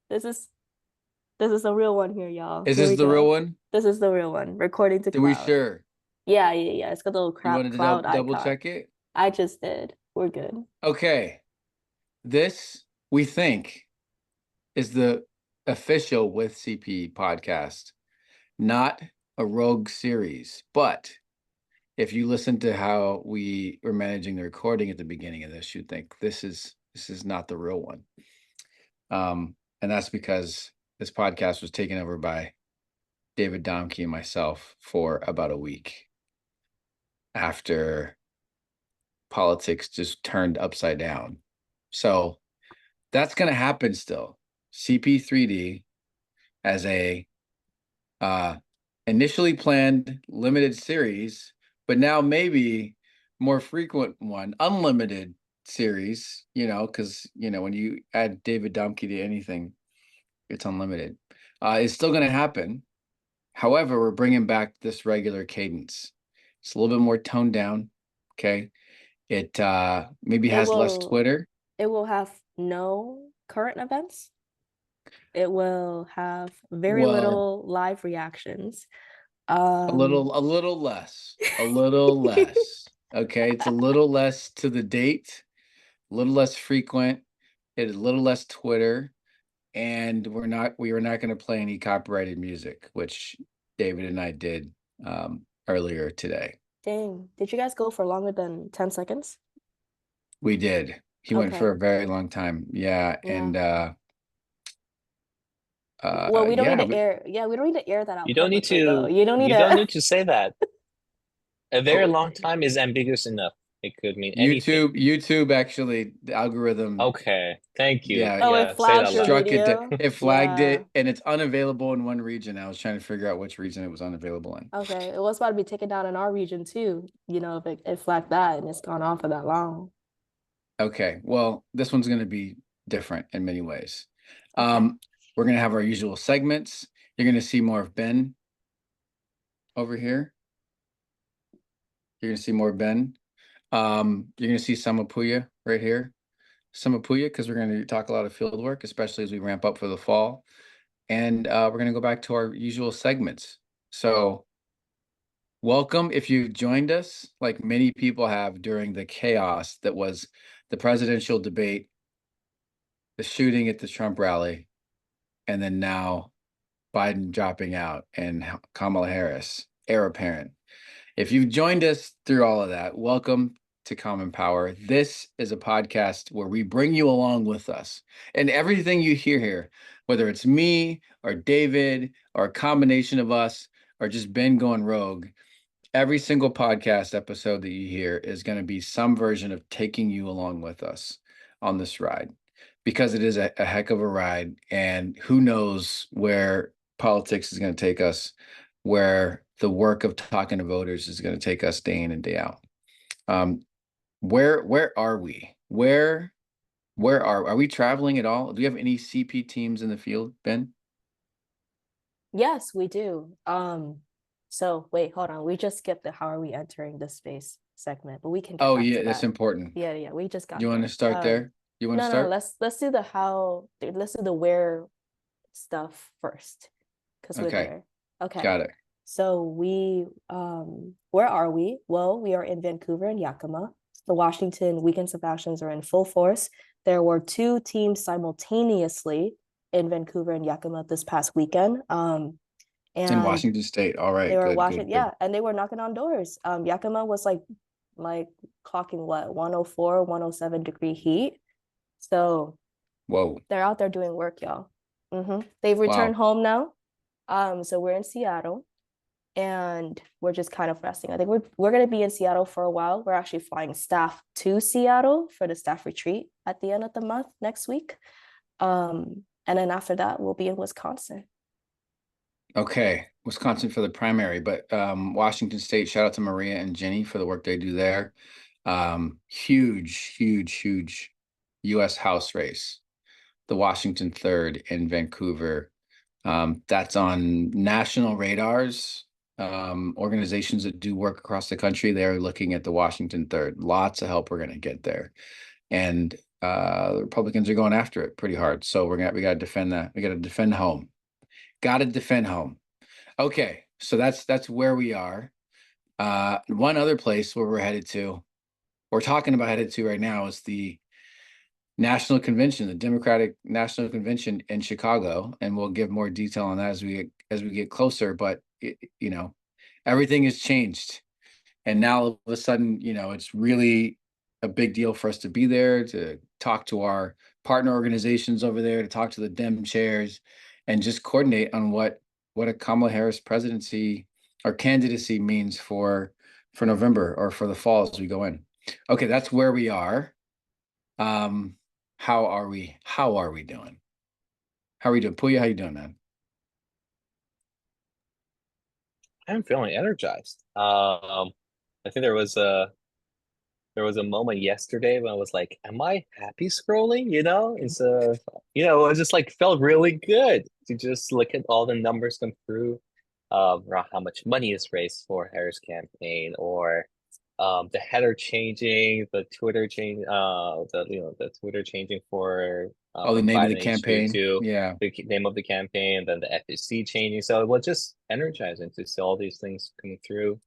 This is this is the real one here, y'all. Is Here this we the real go. one? This is the real one. Recording to Are we cloud. sure? Yeah, yeah, yeah. It's got the little You crap wanted to cloud double icon. check it? I just did. We're good. Okay. This, we think, is the official With CP podcast, not a rogue series. But if you listen to how we were managing the recording at the beginning of this, you'd think this is not the real one. And that's because this podcast was taken over by David Domke and myself for about a week after politics just turned upside down. So that's going to happen still. CP3D as a initially planned limited series, but now maybe more frequent one, unlimited series, because, when you add David Domke to anything, it's unlimited. It's still going to happen. However, we're bringing back this regular cadence. It's a little bit more toned down. Okay. It maybe It has less will Twitter. it will have no current events. It will have very Well, little live reactions. a Um, little, a little less, a little less. Okay. It's a little less to the date, a little less frequent, a little less Twitter. And we were not going to play any copyrighted music, which David and I did earlier today. Dang, did you guys go for longer than 10 seconds? We did. He went for Okay. a very long time. Yeah. Yeah. And Well, we don't need yeah, to air. Yeah, we don't need to air that out You don't need publicly though. to You don't need you don't to. need to say that. A very oh, long time is ambiguous enough. It could mean anything. YouTube actually, the algorithm, Okay. Thank you. yeah, Oh, it Yeah, say it flagged out your loud. struck it, video. it flagged Yeah. it, and it's unavailable in one region. I was trying to figure out which region it was unavailable in. Okay. It was about to be taken down in our region too. If it flagged that and it's gone on for that long. Okay, well, this one's going to be different in many ways. Okay. We're going to have our usual segments. You're going to see more of Ben over here. You're going to see more of Ben. You're going to see Samapuya right here. Samapuya, because we're going to talk a lot of field work, especially as we ramp up for the fall. And we're going to go back to our usual segments. So welcome if you've joined us, like many people have during the chaos that was the presidential debate, the shooting at the Trump rally, and then now Biden dropping out and Kamala Harris, heir apparent. If you've joined us through all of that, welcome to Common Power. This is a podcast where we bring you along with us. And everything you hear here, whether it's me or David or a combination of us or just Ben going rogue, every single podcast episode that you hear is going to be some version of taking you along with us on this ride, because it is a heck of a ride. And who knows where politics is going to take us, where the work of talking to voters is going to take us day in and day out. Where are we? Where are we traveling at all? Do we have any CP teams in the field, Ben? Yes, we do. So wait, hold on. We just skipped the how are we entering the space segment, but we can get Oh back to yeah, that's that. important. Yeah, yeah, we just got You want to there. start there? You want to No, no, start? let's do the how, let's do the where stuff first, because we're Okay, there. Okay. got it. So where are we? Well, we are in Vancouver and Yakima. The Washington Weekends of Actions are in full force. There were two teams simultaneously in Vancouver and Yakima this past weekend. In And Washington State. All they right, were good, watching, good, good. yeah, and they were knocking on doors. Yakima was like clocking what, 104, 107-degree heat. So Whoa. they're out there doing work, y'all. They've returned Wow. home now. So we're in Seattle and we're just kind of resting. I think we're gonna be in Seattle for a while. We're actually flying staff to Seattle for the staff retreat at the end of the month next week. And then after that, we'll be in Wisconsin. Okay, Wisconsin for the primary, but Washington State, shout out to Maria and Jenny for the work they do there. Huge, huge, huge US House race. The Washington third in Vancouver. That's on national radars. Organizations that do work across the country, they're looking at the Washington third. Lots of help we're going to get there. And The Republicans are going after it pretty hard. So we got to defend that. We got to defend home. Got to defend home. Okay, so that's where we are. One other place where we're talking about headed to right now is the National Convention, the Democratic National Convention in Chicago, and we'll give more detail on that as we get closer. But everything has changed, and now all of a sudden, it's really a big deal for us to be there, to talk to our partner organizations over there, to talk to the Dem chairs, and just coordinate on what a Kamala Harris presidency or candidacy means for November or for the fall as we go in. Okay, that's where we are. How are we doing? How are we doing? Puya, how you doing, man? I'm feeling energized. I think there was a moment yesterday when I was like, am I happy scrolling? It's it just like felt really good to just look at all the numbers come through, around how much money is raised for Harris campaign, or the header changing, the Twitter change, the Twitter changing for the from name of the Biden campaign. to Yeah. the name of the campaign, then the FEC changing. So it was just energizing to see all these things coming through.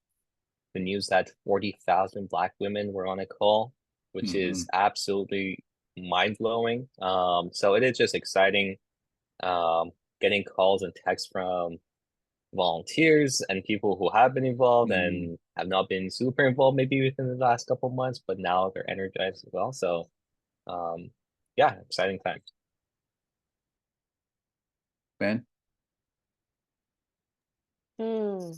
The news that 40,000 Black women were on a call, which is absolutely mind-blowing. So it is just exciting, getting calls and texts from volunteers and people who have been involved and have not been super involved maybe within the last couple of months, but now they're energized as well. So yeah, exciting times. Ben? I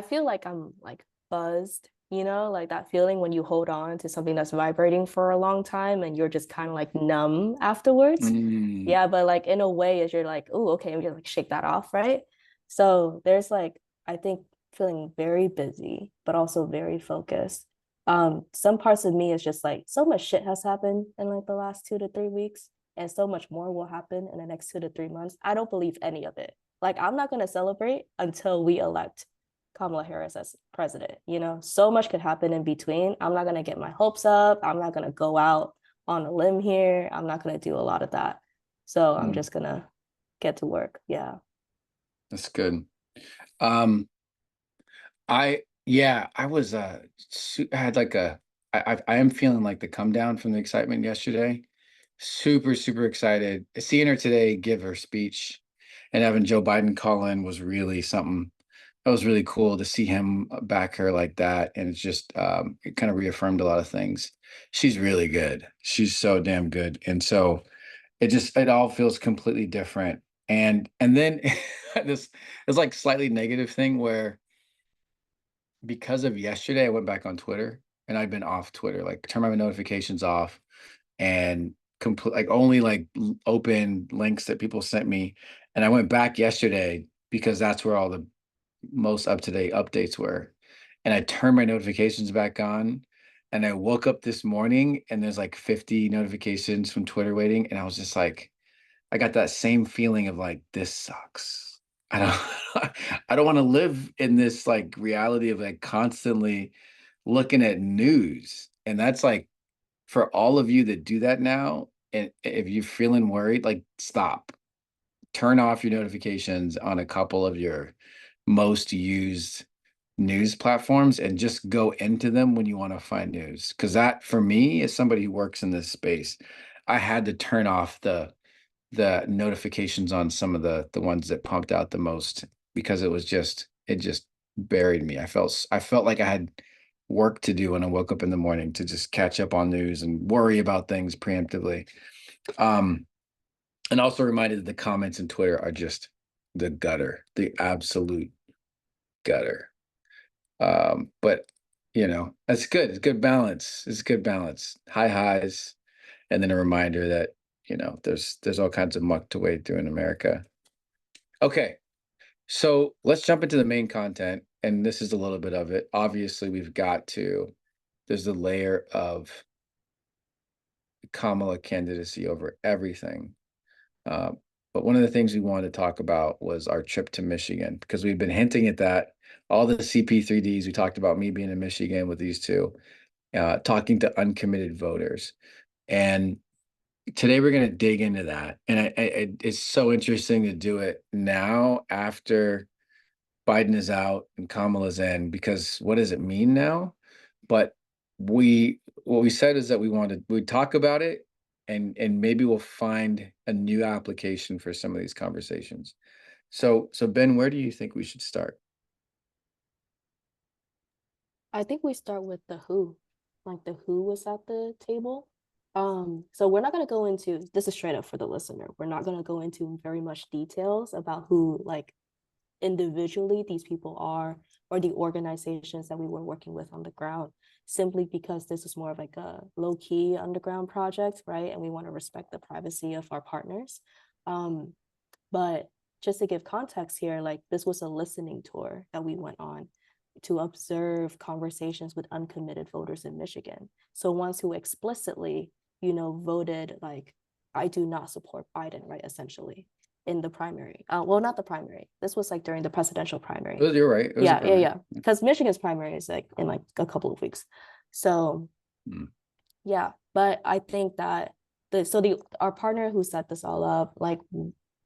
feel like I'm like buzzed, like that feeling when you hold on to something that's vibrating for a long time and you're just kind of like numb afterwards. Yeah, but like in a way, as you're like, oh, okay, we can like shake that off, right? So there's like, I think feeling very busy, but also very focused. Some parts of me is just like so much shit has happened in like the last 2 to 3 weeks, and so much more will happen in the next 2 to 3 months. I don't believe any of it. Like, I'm not gonna celebrate until we elect Kamala Harris as president. So much could happen in between. I'm not gonna get my hopes up. I'm not gonna go out on a limb here. I'm not gonna do a lot of that. So I'm just gonna get to work. Yeah. That's good. I was I had like I am feeling like the come down from the excitement yesterday. Super, super excited. Seeing her today give her speech and having Joe Biden call in was really something. That was really cool to see him back her like that. And it's just it kind of reaffirmed a lot of things. She's really good. She's so damn good. And so it all feels completely different. And then this is like slightly negative thing where because of yesterday, I went back on Twitter and I'd been off Twitter, like turn my notifications off and complete like only like open links that people sent me. And I went back yesterday because that's where all the most up-to-date updates were. And I turned my notifications back on and I woke up this morning and there's like 50 notifications from Twitter waiting. And I was just like, I got that same feeling of like, this sucks. I don't I don't want to live in this like reality of like constantly looking at news. And that's like for all of you that do that now, and if you're feeling worried, like stop. Turn off your notifications on a couple of your most used news platforms and just go into them when you want to find news. Because that, for me, as somebody who works in this space, I had to turn off the notifications on some of the ones that pumped out the most because it just buried me. I felt like I had work to do when I woke up in the morning to just catch up on news and worry about things preemptively. And also reminded that the comments in Twitter are just the gutter, the absolute gutter. But that's good. It's good balance. It's good balance. High highs, and then a reminder that there's all kinds of muck to wade through in America. Okay, so let's jump into the main content, and this is a little bit of it. Obviously, there's the layer of Kamala candidacy over everything. But one of the things we wanted to talk about was our trip to Michigan, because we've been hinting at that. All the CP3Ds, we talked about me being in Michigan with these two, talking to uncommitted voters. And today we're going to dig into that. And it's so interesting to do it now after Biden is out and Kamala's in, because what does it mean now? But what we said is that we talk about it, and maybe we'll find a new application for some of these conversations. So Ben, where do you think we should start? I think we start with the who, like the who was at the table. So we're not going to go into, this is straight up for the listener. We're not going to go into very much details about who, like, individually these people are, or the organizations that we were working with on the ground, simply because this is more of like a low-key underground project, right? And we want to respect the privacy of our partners. But just to give context here, like, this was a listening tour that we went on to observe conversations with uncommitted voters in Michigan. So ones who explicitly, voted like, I do not support Biden, right? Essentially in the primary. Well, not the primary. This was like during the presidential primary. You're right. It was a Yeah. primary. Because Michigan's primary is like in like a couple of weeks. So yeah, but I think that our partner who set this all up, like,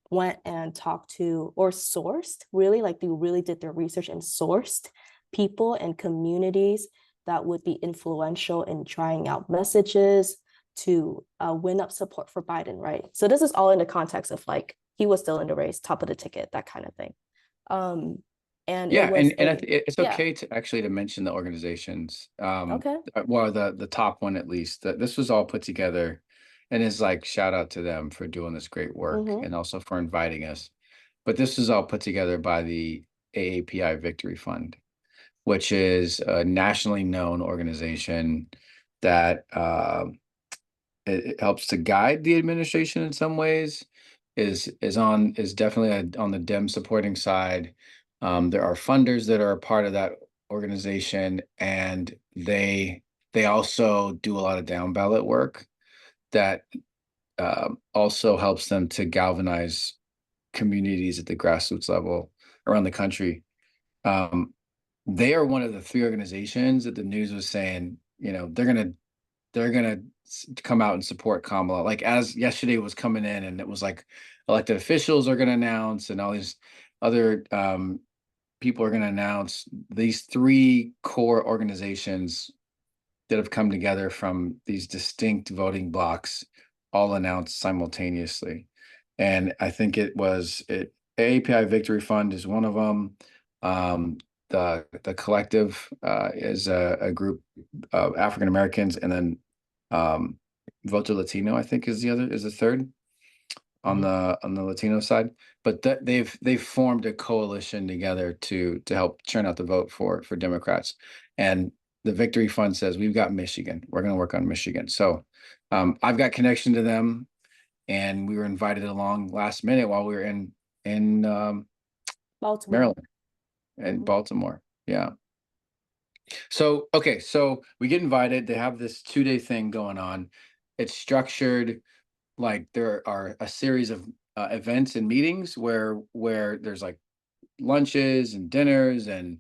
went and talked to, or sourced, really, like, they really did their research and sourced people and communities that would be influential in trying out messages to win up support for Biden, right? So this is all in the context of, like, he was still in the race, top of the ticket, that kind of thing. And yeah, it was it's okay to actually to mention the organizations. Okay. Well, the top one at least. This was all put together, and is like, shout out to them for doing this great work and also for inviting us. But this was all put together by the AAPI Victory Fund, which is a nationally known organization that it helps to guide the administration in some ways, is definitely on the Dem supporting side. There are funders that are a part of that organization, and they also do a lot of down ballot work that also helps them to galvanize communities at the grassroots level around the country. They are one of the three organizations that the news was saying, they're gonna come out and support Kamala. Like, as yesterday was coming in, and it was like elected officials are gonna announce, and all these other people are gonna announce. These three core organizations that have come together from these distinct voting blocks all announced simultaneously. And I think AAPI Victory Fund is one of them. The collective is a group of African Americans, and then Voto Latino, I think, is the third on the Latino side. But they've formed a coalition together to help churn out the vote for Democrats. And the Victory Fund says, we've got Michigan. We're going to work on Michigan. So I've got connection to them, and we were invited along last minute while we were in Baltimore. Maryland and Baltimore. Yeah. So, okay. So we get invited. They have this 2-day thing going on. It's structured like there are a series of events and meetings where there's like lunches and dinners and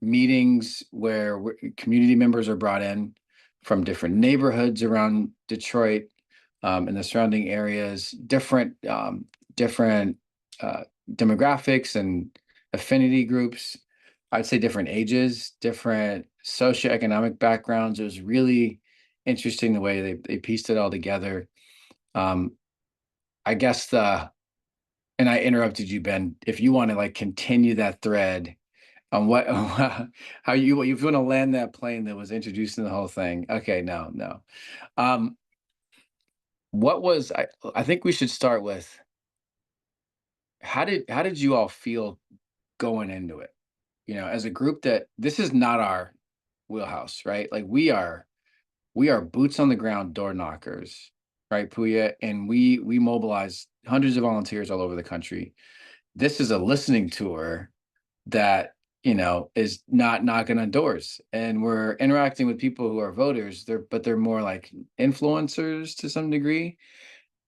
meetings where community members are brought in from different neighborhoods around Detroit and the surrounding areas, different demographics and affinity groups. I'd say different ages, different socioeconomic backgrounds. It was really interesting the way they pieced it all together. I guess and I interrupted you, Ben. If you want to like continue that thread on how you want to land that plane that was introducing the whole thing. Okay, no. What was I think we should start with, how did you all feel going into it? As a group, that this is not our wheelhouse, right? Like, we are boots on the ground door knockers, right, Puya? And we mobilize hundreds of volunteers all over the country. This is a listening tour that, is not knocking on doors, and we're interacting with people who are voters. They're more like influencers to some degree,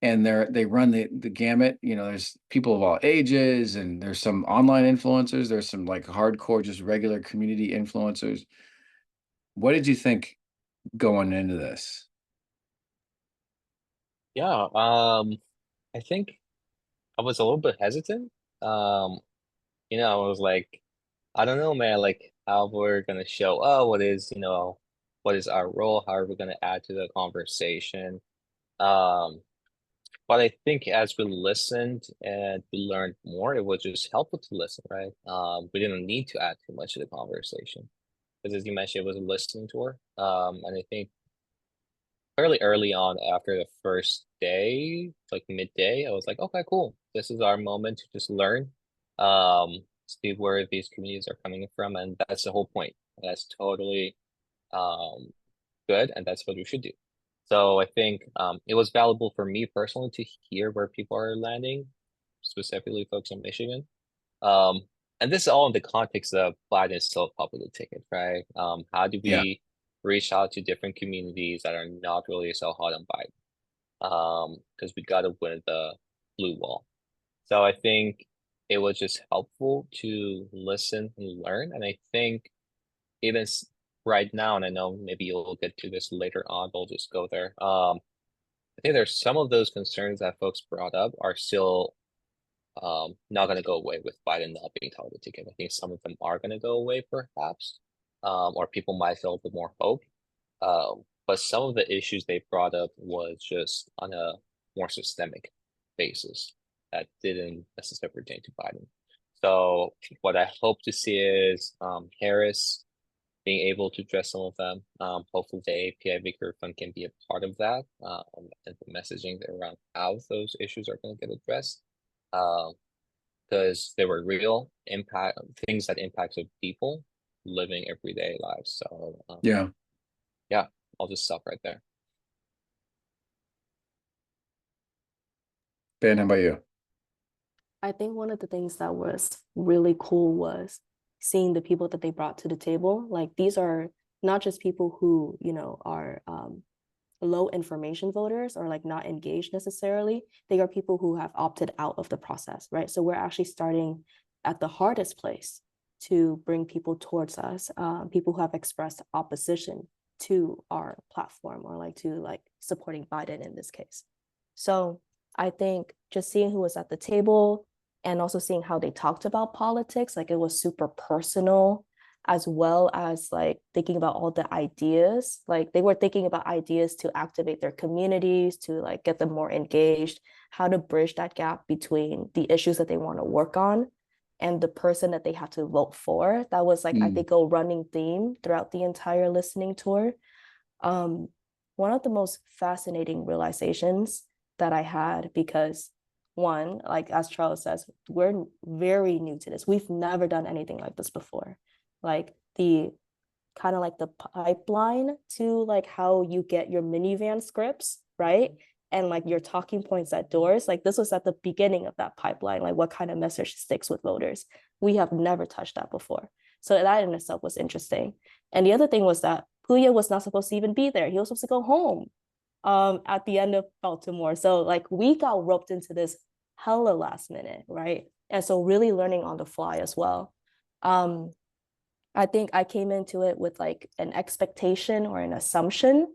and they run the gamut. There's people of all ages, and there's some online influencers. There's some like hardcore, just regular community influencers. What did you think going into this? Yeah, I think I was a little bit hesitant. Um, I was like, I don't know, man, like how we're gonna show up, what is our role, how are we gonna add to the conversation? Um, but I think as we listened and we learned more, it was just helpful to listen, right? We didn't need to add too much to the conversation. Because as you mentioned, it was a listening tour. And I think fairly early on after the first day, like midday, I was like, okay, cool. This is our moment to just learn, see where these communities are coming from, and that's the whole point. That's totally um good, and that's what we should do. So I think it was valuable for me personally to hear where people are landing, specifically folks in Michigan. Um, and this is all in the context of Biden's self-popular ticket, right? How do Yeah. we reach out to different communities that are not really so hot on Biden? Because we got to win the blue wall. So I think it was just helpful to listen and learn. And I think even right now, and I know maybe you'll get to this later on, but we'll just go there. I think there's some of those concerns that folks brought up are still not going to go away with Biden not being top of the ticket. I think some of them are going to go away perhaps, or people might feel a bit more hope. But some of the issues they brought up was just on a more systemic basis that didn't necessarily pertain to Biden. So what I hope to see is Harris being able to address some of them. Hopefully the API Maker Fund can be a part of that, and the messaging around how those issues are going to get addressed. Because they were real impact things that impacted people living everyday lives. So Yeah. yeah, I'll just stop right there. Ben, how about you? I think one of the things that was really cool was seeing the people that they brought to the table. Like these are not just people who, are low information voters or like not engaged necessarily. They are people who have opted out of the process, right? So we're actually starting at the hardest place to bring people towards us, people who have expressed opposition to our platform or like to like supporting Biden in this case. So I think just seeing who was at the table and also seeing how they talked about politics, like it was super personal, as well as like thinking about all the ideas. Like they were thinking about ideas to activate their communities, to like get them more engaged, how to bridge that gap between the issues that they want to work on and the person that they have to vote for. That was like, I think, a running theme throughout the entire listening tour. One of the most fascinating realizations that I had, because one, like as Charles says, we're very new to this. We've never done anything like this before. Like the kind of like the pipeline to like how you get your minivan scripts, right? And like your talking points at doors, like this was at the beginning of that pipeline, like what kind of message sticks with voters. We have never touched that before. So that in itself was interesting. And the other thing was that Puya was not supposed to even be there. He was supposed to go home at the end of Baltimore. So like we got roped into this hella last minute, right? And so really learning on the fly as well. I think I came into it with like an expectation or an assumption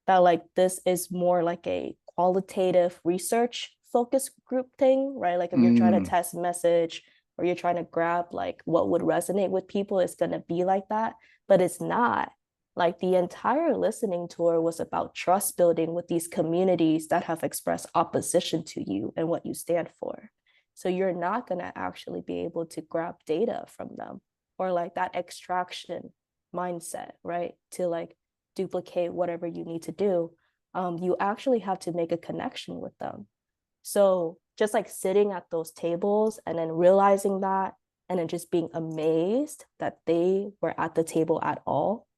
that like this is more like a qualitative research focus group thing, right? Like if you're trying to test message or you're trying to grab like what would resonate with people, it's going to be like that, but it's not. Like the entire listening tour was about trust building with these communities that have expressed opposition to you and what you stand for. So you're not going to actually be able to grab data from them or like that extraction mindset, right? To like duplicate whatever you need to do. You actually have to make a connection with them. So just like sitting at those tables and then realizing that, and then just being amazed that they were at the table at all.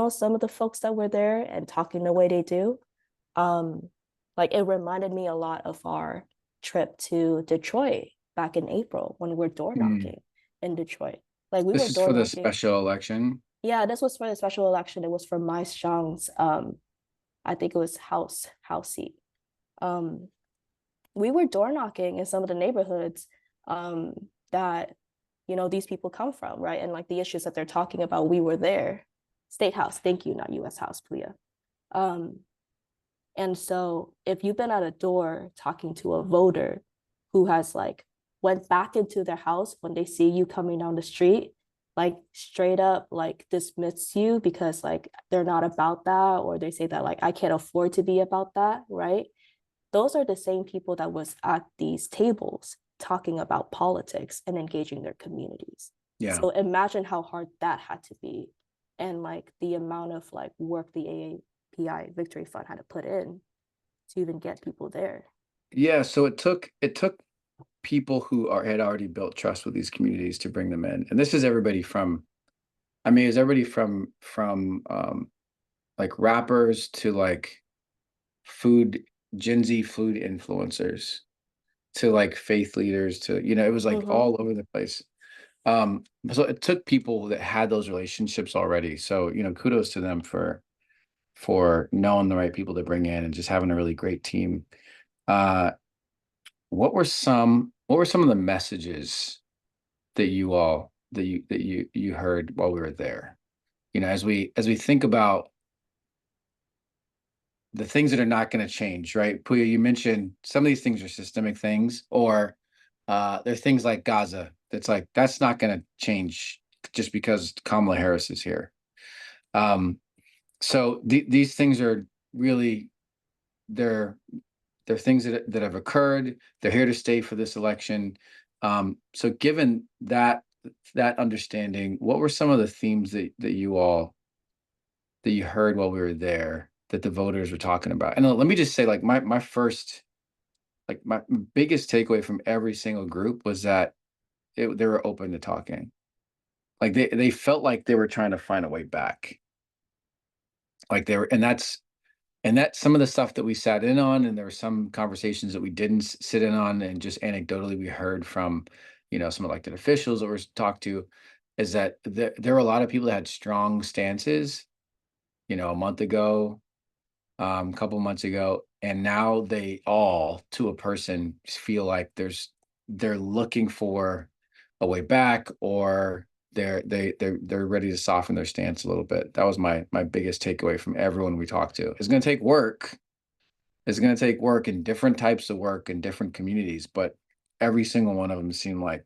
Some of the folks that were there and talking the way they do, like it reminded me a lot of our trip to Detroit back in April when we were door knocking in Detroit. Like we This were is door for the knocking. special election. Yeah, this was for the special election. It was for my Xiang's, I think it was house seat. Um, we were door knocking in some of the neighborhoods that these people come from, right? And like the issues that they're talking about, we were there. State House, thank you, not U.S. House, Plia. And so if you've been at a door talking to a voter who has like went back into their house when they see you coming down the street, like straight up like dismiss you because like they're not about that, or they say that like I can't afford to be about that, right? Those are the same people that was at these tables talking about politics and engaging their communities. Yeah. So imagine how hard that had to be, and like the amount of like work the AAPI Victory Fund had to put in to even get people there. Yeah, so it took people who had already built trust with these communities to bring them in. And this is everybody from, I mean, it's everybody from like rappers to like Gen Z food influencers to like faith leaders to, it was like all over the place. So it took people that had those relationships already. So, kudos to them for knowing the right people to bring in and just having a really great team. What were some of the messages that you heard while we were there? As we think about the things that are not going to change, right? Puya, you mentioned some of these things are systemic things, or there's things like Gaza. That's not going to change just because Kamala Harris is here. So these things are really they're things that have occurred. They're here to stay for this election. So given that understanding, what were some of the themes that you heard while we were there that the voters were talking about? And let me just say, like my biggest takeaway from every single group was that they were open to talking. Like they felt like they were trying to find a way back. Like they were, and that's some of the stuff that we sat in on, and there were some conversations that we didn't sit in on, and just anecdotally we heard from, some elected officials that were talked to, is that there were a lot of people that had strong stances, a month ago, a couple months ago, and now they all, to a person, feel like they're looking for a way back, or they're ready to soften their stance a little bit. That was my biggest takeaway from everyone we talked to. It's going to take work. It's going to take work and different types of work in different communities, but every single one of them seemed like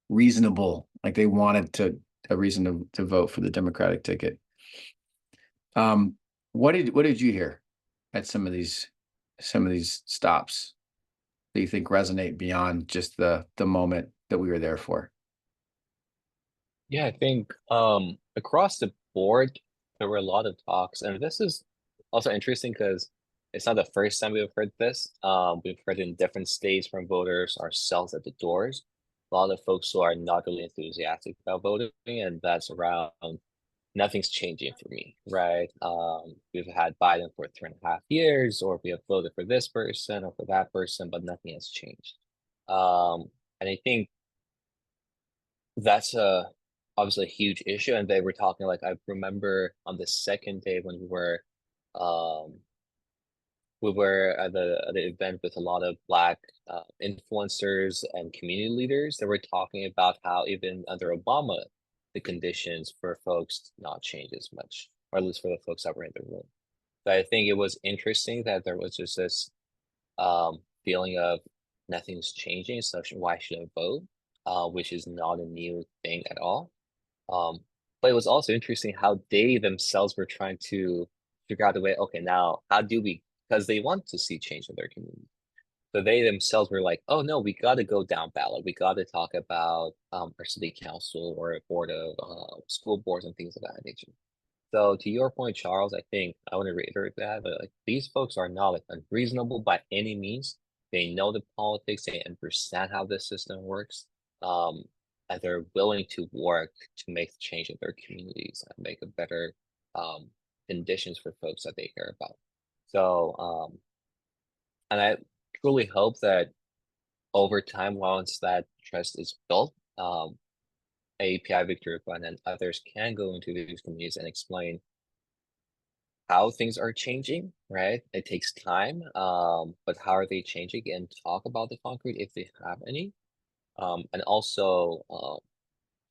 reasonable, like they wanted a reason to vote for the Democratic ticket. What did you hear at some of these stops that you think resonate beyond just the moment that we were there for? Yeah, I think across the board there were a lot of talks, and this is also interesting because it's not the first time we've heard this. We've heard in different states from voters ourselves at the doors. A lot of folks who are not really enthusiastic about voting, and that's around nothing's changing for me, right? We've had Biden for 3.5 years, or we have voted for this person or for that person, but nothing has changed. And I think that's obviously a huge issue. And they were talking, like, I remember on the second day when um we were at the event with a lot of Black influencers and community leaders. They were talking about how even under Obama, the conditions for folks did not change as much, or at least for the folks that were in the room. So I think it was interesting that there was just this feeling of nothing's changing, so why should I vote? Which is not a new thing at all. But it was also interesting how they themselves were trying to figure out a way, okay, now how do we, because they want to see change in their community. So they themselves were like, oh no, we got to go down ballot. We got to talk about our city council or a board of school boards and things of that nature. So to your point, Charles, I think I want to reiterate that, but like these folks are not like unreasonable by any means. They know the politics, they understand how this system works, and they're willing to work to make change in their communities and make a better conditions for folks that they care about. So, and I truly hope that over time, once that trust is built, API Victory Fund and others can go into these communities and explain how things are changing, right? It takes time, but how are they changing, and talk about the concrete if they have any, and also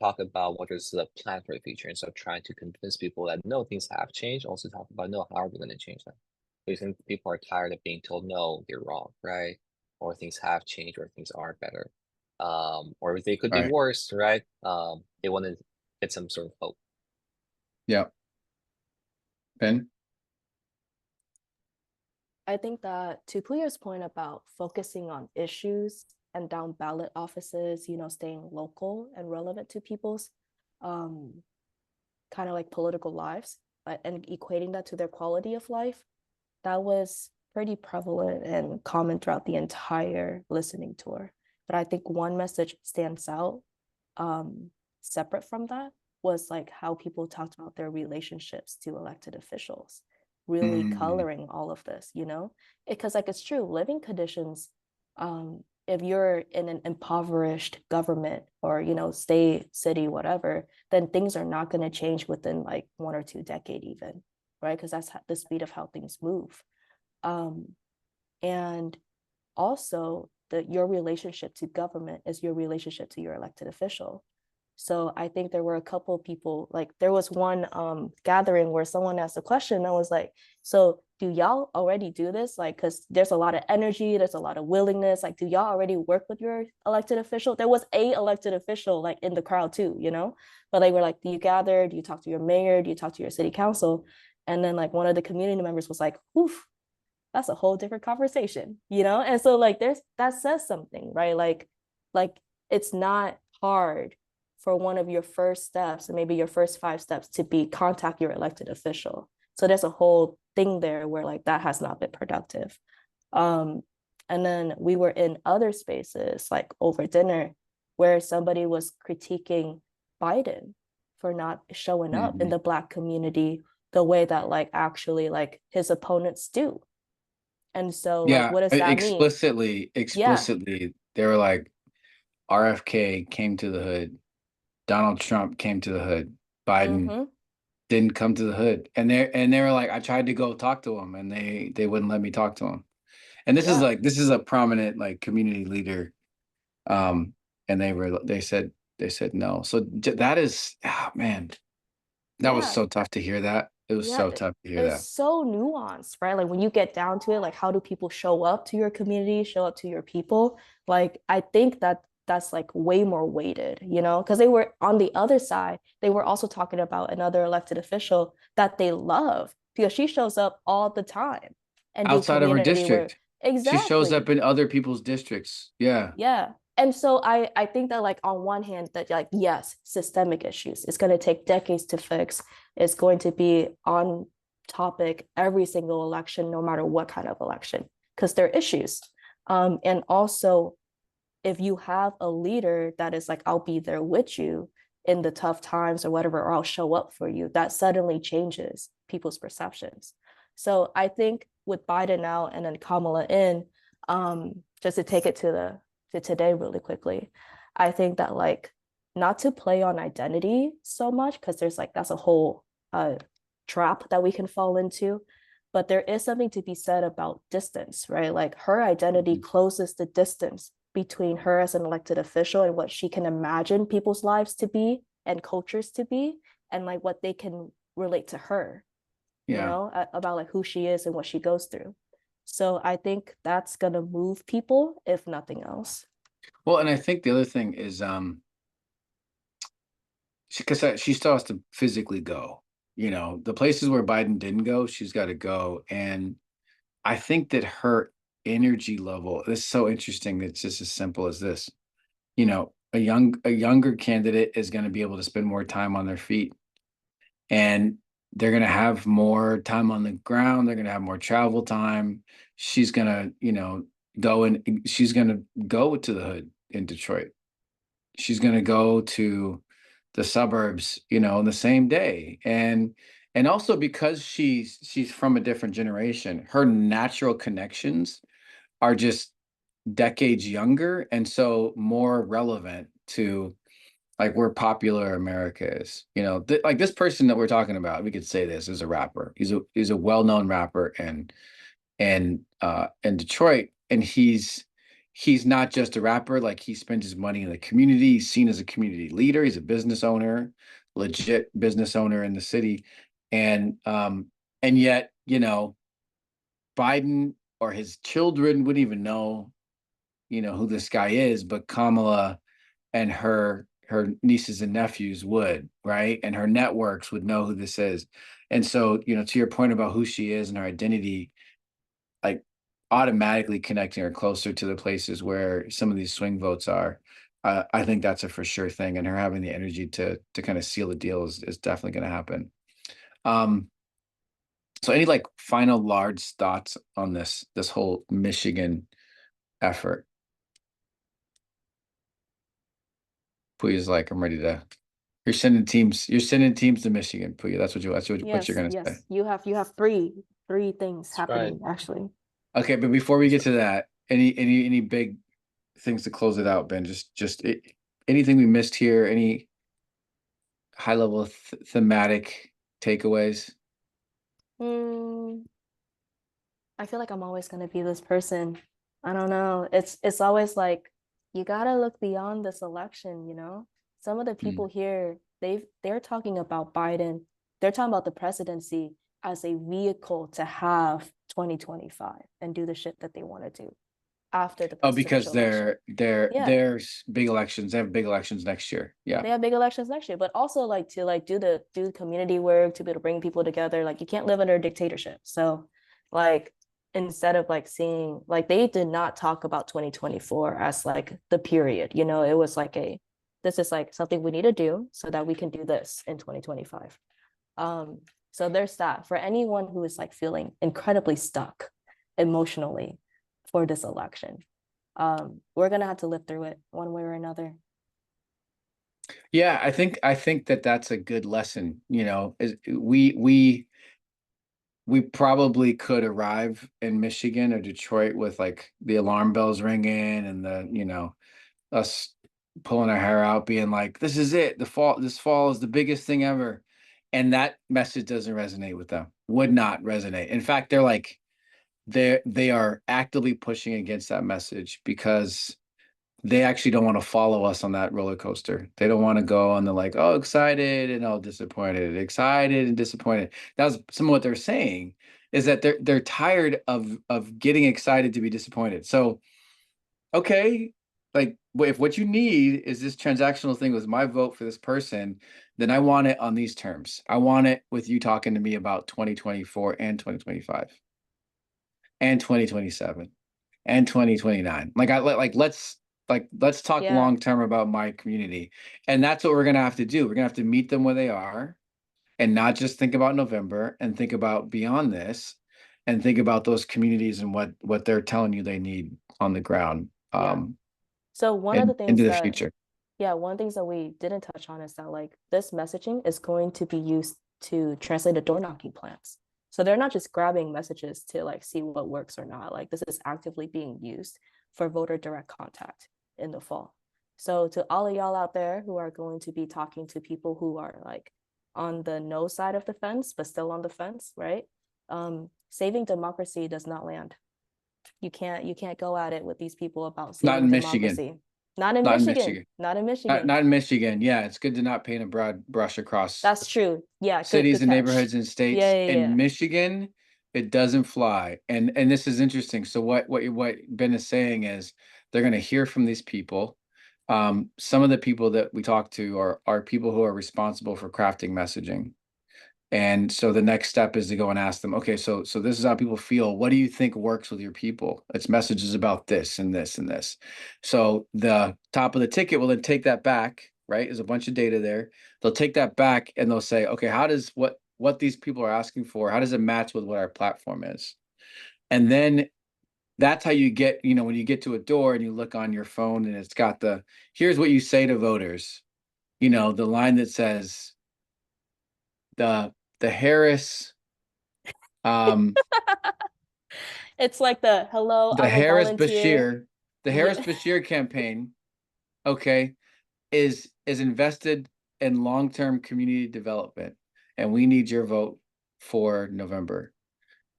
talk about what is the plan for the future. And so trying to convince people that no, things have changed. Also talk about no, how are we going to change them? We think people are tired of being told, no, you're wrong, right? Or things have changed, or things are better. Or they could be Right. worse, right? They want to get some sort of hope. Yeah. Ben? I think that to Puya's point about focusing on issues and down ballot offices, staying local and relevant to people's um, kind of like political lives, and equating that to their quality of life, that was pretty prevalent and common throughout the entire listening tour. But I think one message stands out, separate from that, was like how people talked about their relationships to elected officials, really Mm, coloring all of this, because like it's true, living conditions, if you're in an impoverished government or state, city, whatever, then things are not going to change within like 1 or 2 decades even, right? Because that's the speed of how things move. And also your relationship to government is your relationship to your elected official. So I think there were a couple of people, like there was one gathering where someone asked a question and I was like, so do y'all already do this? Like, because there's a lot of energy, there's a lot of willingness. Like, do y'all already work with your elected official? There was a elected official like in the crowd too, but they were like, do you gather? Do you talk to your mayor? Do you talk to your city council? And then like one of the community members was like, oof, that's a whole different conversation, And so like that says something, right? Like it's not hard for one of your first steps and maybe your first 5 steps to be contact your elected official. So there's a whole thing there where like that has not been productive. Um, and then we were in other spaces like over dinner where somebody was critiquing Biden for not showing up in mhm. the Black community the way that like actually like his opponents do. And so like Yeah, what does that mean? Yeah. explicitly, they were like, RFK came to the hood, Donald Trump came to the hood, Biden Mm-hmm. didn't come to the hood. And they were like, I tried to go talk to him and they wouldn't let me talk to him. And Yeah. this is a prominent like community leader. Um, and they said no. So that is, man, that was Yeah. so tough to hear that. It was Yeah. so tough to hear It's that. so nuanced, right? Like when you get down to it, like how do people show up to your community, show up to your people? Like I think that that's like way more weighted, because they were on the other side, they were also talking about another elected official that they love because she shows up all the time and do Outside of her community work. district, she shows up Exactly. in other people's districts. Yeah. Yeah. And so I think that like on one hand that like yes, systemic issues. It's going to take decades to fix. It's going to be on topic every single election, no matter what kind of election, because they're issues. And also if you have a leader that is like, I'll be there with you in the tough times or whatever, or I'll show up for you, that suddenly changes people's perceptions. So I think with Biden out and then Kamala in, just to take it to today really quickly, I think that like not to play on identity so much because there's like that's a whole trap that we can fall into, but there is something to be said about distance, right? Like her identity Mhm. closes the distance between her as an elected official and what she can imagine people's lives to be and cultures to be, and like what they can relate to her, Yeah. about like who she is and what she goes through. So I think that's gonna move people, if nothing else. Well, and I think the other thing is, because she still has to physically go. The places where Biden didn't go, she's got to go. And I think that her energy level is so interesting. It's just as simple as this. A younger candidate is going to be able to spend more time on their feet, and they're going to have more time on the ground. They're going to have more travel time. She's going to, she's going to go to the hood in Detroit. She's going to go to the suburbs, in the same day. And also because she's from a different generation, her natural connections are just decades younger and so more relevant to like where popular America is. Like this person that we're talking about, we could say this is a rapper. He's a well-known rapper and in Detroit, and he's not just a rapper. Like he spends his money in the community. He's seen as a community leader. He's a business owner, legit business owner in the city, and yet Biden or his children wouldn't even know, who this guy is, but Kamala and her nieces and nephews would, right? And her networks would know who this is. And so, to your point about who she is and her identity, like automatically connecting her closer to the places where some of these swing votes are. I think that's a for sure thing, and her having the energy to kind of seal the deal is definitely going to happen. So any like final large thoughts on this whole Michigan effort? Puya's like, I'm ready to. You're sending teams to Michigan, Puya. That's what you're gonna say. Yes. You have three things That's happening right. actually. Okay, but before we get to that, any big things to close it out, Ben? Anything we missed here? Any high level thematic takeaways? I feel like I'm always gonna be this person. I don't know. It's always like you gotta look beyond this election, you know? Some of the people here, they're talking about Biden, they're talking about the presidency as a vehicle to have 2025 and do the shit that they want to do after the Oh, because presidential election. Yeah, there's big elections. They have big elections next year. Yeah. they have big elections next year, but also like to like do the community work to be able to bring people together. Like you can't live under a dictatorship. So like instead of like seeing like they did not talk about 2024 as like the period, you know, it was like this is like something we need to do so that we can do this in 2025. So there's that for anyone who is like feeling incredibly stuck emotionally for this election. We're gonna have to live through it one way or another. Yeah, I think that that's a good lesson. Is we probably could arrive in Michigan or Detroit with like the alarm bells ringing and us pulling our hair out, being like, this is it. This fall is the biggest thing ever. And that message doesn't resonate with them, would not resonate. In fact, they are actively pushing against that message because they actually don't want to follow us on that roller coaster. They don't want to go on the like, oh, excited and all disappointed, excited and disappointed. That was some of what they're saying, is that they're tired of getting excited to be disappointed. So, okay, like if what you need is this transactional thing with my vote for this person, then I want it on these terms. I want it with you talking to me about 2024 and 2025 and 2027 and 2029. Let's talk Yeah. long term about my community. And that's what we're gonna have to do. We're gonna have to meet them where they are and not just think about November and think about beyond this and think about those communities and what they're telling you they need on the ground. Yeah. So one of the And things into the that, future. yeah, one of the things that we didn't touch on is that like this messaging is going to be used to translate the door knocking plans. So they're not just grabbing messages to like see what works or not. Like this is actively being used for voter direct contact in the fall. So to all of y'all out there who are going to be talking to people who are like on the no side of the fence, but still on the fence, right? Saving democracy does not land. You can't go at it with these people about Not saving in Michigan. democracy. Not in Not in Michigan. Michigan. Not in Not, Michigan. not in Michigan. Yeah, it's good to not paint a broad brush across That's true. Yeah, cities good and catch. neighborhoods and Yeah, states. yeah, In yeah. Michigan, it doesn't fly. And this is interesting. So what Ben is saying is they're going to hear from these people. Some of the people that we talk to are people who are responsible for crafting messaging. And so the next step is to go and ask them, okay, so this is how people feel. What do you think works with your people? It's messages about this and this and this. So the top of the ticket will then take that back, right? There's a bunch of data there. They'll take that back and they'll say, okay, how does what these people are asking for, how does it match with what our platform is? And then that's how you get, when you get to a door and you look on your phone and it's got here's what you say to voters, the line that says, the Harris um It's like the hello, the I'm a Harris volunteer. Bashir the Harris Yeah. Bashir campaign, okay, is invested in long-term community development, and we need your vote for November.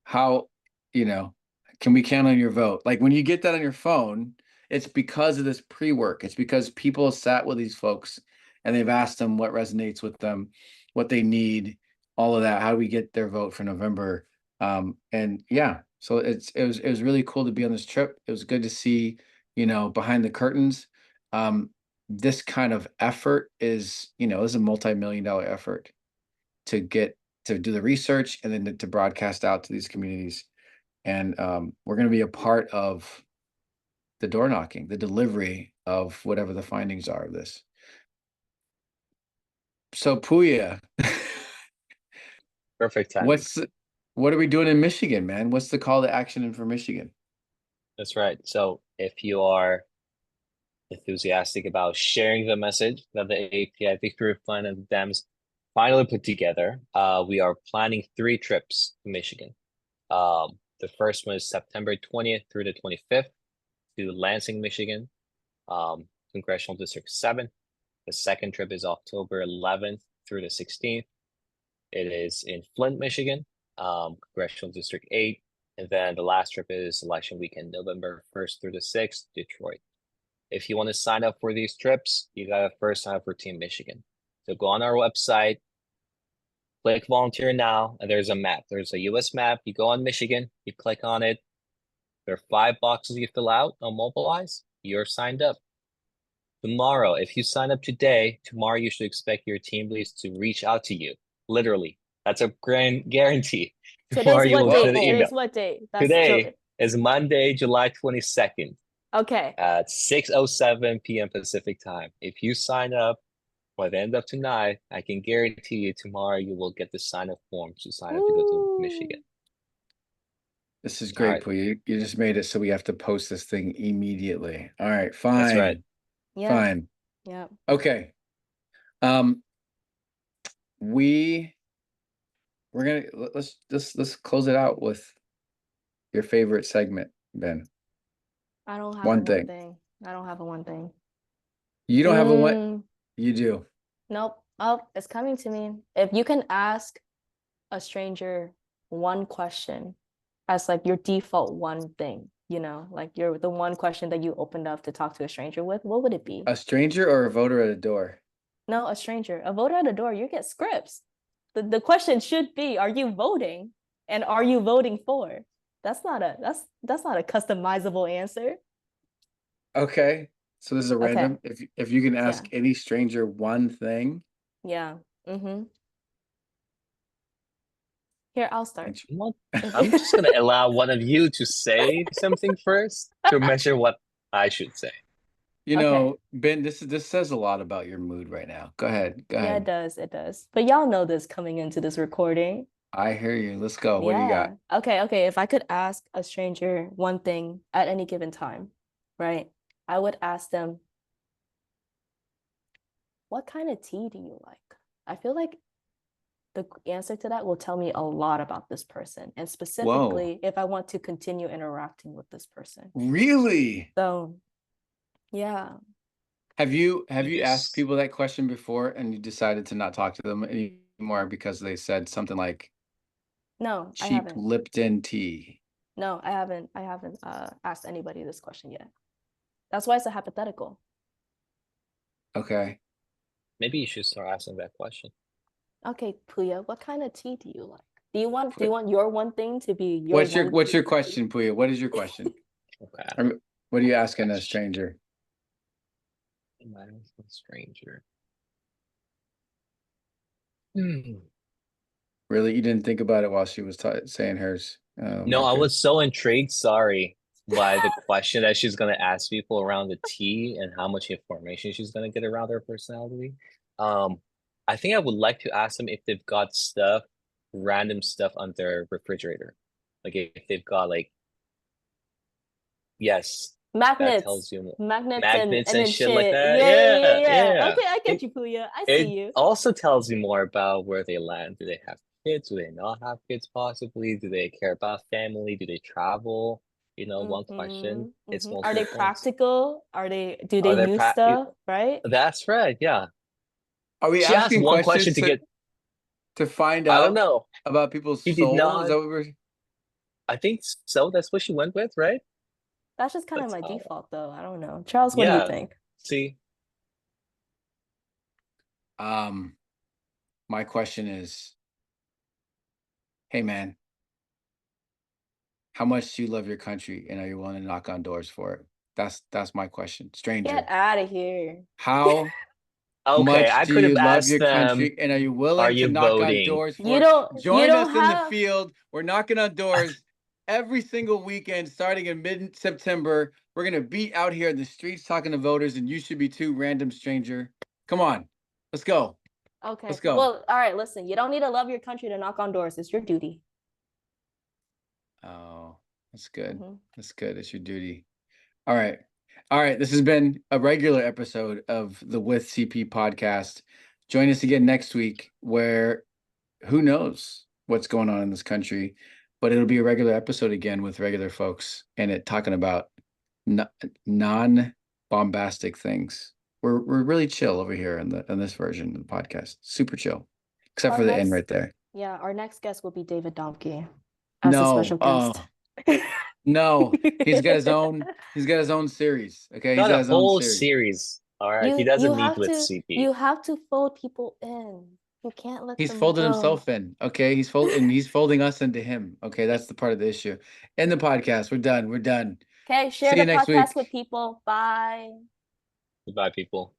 How, you know, can we count on your vote? Like when you get that on your phone, it's because of this pre-work. It's because people sat with these folks and they've asked them what resonates with them, what they need, all of that. How do we get their vote for November? And yeah, So it was really cool to be on this trip. It was good to see, behind the curtains. This kind of effort is a multi-million-dollar effort to do the research and then to broadcast out to these communities. And we're going to be a part of the door knocking, the delivery of whatever the findings are of this. So Puya, Perfect time. what are we doing in Michigan, man? What's the call to action for Michigan? That's right. So if you are enthusiastic about sharing the message that the API Victory Fund and the Dems finally put together, we are planning 3 trips to Michigan. The first one is September 20th through the 25th to Lansing, Michigan, Congressional District 7. The second trip is October 11th through the 16th. It is in Flint, Michigan, Congressional District 8. And then the last trip is election weekend, November 1st through the 6th, Detroit. If you want to sign up for these trips, you got to first sign up for Team Michigan. So go on our website, click volunteer now, and there's a map. There's a US map. You go on Michigan, you click on it. There are 5 boxes you fill out on Mobilize. You're signed up. Tomorrow, if you sign up today, tomorrow you should expect your team leads to reach out to you. Literally, that's a grand guarantee. Tomorrow Today's you what will date? get an email. Today's what date? Today is Monday, July 22nd Okay. at 6:07 p.m. Pacific time. If you sign up by the end of tonight, I can guarantee you tomorrow you will get the sign-up form to sign up to go to Michigan. This is All great, right. Puya. You just made it so we have to post this thing immediately. All right, fine. That's right. Yeah. Fine. Yeah. Okay. We're gonna let's close it out with your favorite segment, Ben. I don't have One a thing. one thing. I don't have a one thing. You don't have a what? You do. Nope. Oh, it's coming to me. If you can ask a stranger one question as like your default one thing, like the one question that you opened up to talk to a stranger with, what would it be? A stranger or a voter at a door? No, a stranger. A voter at a door, you get scripts. The question should be, are you voting? And are you voting for? That's not a customizable answer. Okay. So this is a Okay. random. If you can ask any stranger one thing. Yeah. Mm-hmm. Here, I'll start. I'm just gonna allow one of you to say something first to measure what I should say. Ben, this says a lot about your mood right now. Go ahead. Yeah, it does. It does. But y'all know this coming into this recording. I hear you. Let's go. What do you got? Okay. If I could ask a stranger one thing at any given time, right? I would ask them, what kind of tea do you like? I feel like the answer to that will tell me a lot about this person, and specifically if I want to continue interacting with this person. Really? So, yeah. Have you asked people that question before and you decided to not talk to them anymore because they said something like, no, I cheap haven't. Lipton tea? No, I haven't asked anybody this question yet. That's why it's a hypothetical. Okay. Maybe you should start asking that question. Okay, Puya, what kind of tea do you like? Do you want your one thing to be your What's your question, Puya? What is your question? Okay. What are you asking a stranger? A stranger. Really? You didn't think about it while she was saying hers? Oh, no, I was so intrigued, sorry, by the question that she's gonna ask people around the tea and how much information she's gonna get around their personality. I think I would like to ask them if they've got random stuff on their refrigerator. Like if they've got yes, magnets. that tells you magnets and shit like that. Yeah. Okay, I get you, Puya. I see you. It also tells you more about where they land. Do they have kids? Do they not have kids possibly? Do they care about family? Do they travel? One question. It's Are they practical? Do they use stuff? Right? That's right. Yeah. Are we She asked asking one questions question to find out I don't know about people's She soul? did not. Is that what we're... I think so. That's what she went with, right? That's just kind of my default, though. I don't know. Charles, what do you think? See, my question is, hey man, How much do you love your country, and are you willing to knock on doors for it? That's my question. Stranger. Get out of here. How Okay, much I do could have you love asked your them, country, and are you are willing to you knock on voting? doors You for it? don't Join us in the have field. We're knocking on doors every single weekend starting in mid-September. We're gonna be out here in the streets talking to voters, and you should be too, random stranger. Come on, let's go. Okay. Let's go. Well, all right, listen, you don't need to love your country to knock on doors. It's your duty. Oh, that's good. Mhm. That's good. It's your duty. All right. All right. This has been a regular episode of the With CP podcast. Join us again next week, where who knows what's going on in this country, but it'll be a regular episode again with regular folks and it talking about non-bombastic things. We're really chill over here in this version of the podcast. Super chill. Except for the end right there. Yeah, our next guest will be David Domke as a special guest. No, he's got his own series. Okay, he's Got got a his own whole series. series. All right, he doesn't meet with CP. You have to fold people in. You can't let He's them folded go. himself in. Okay, he's folding us into him. Okay, that's the part of the issue. End the podcast. We're done. We're done. Okay, share See the you next podcast week. with people. Bye. Goodbye, people.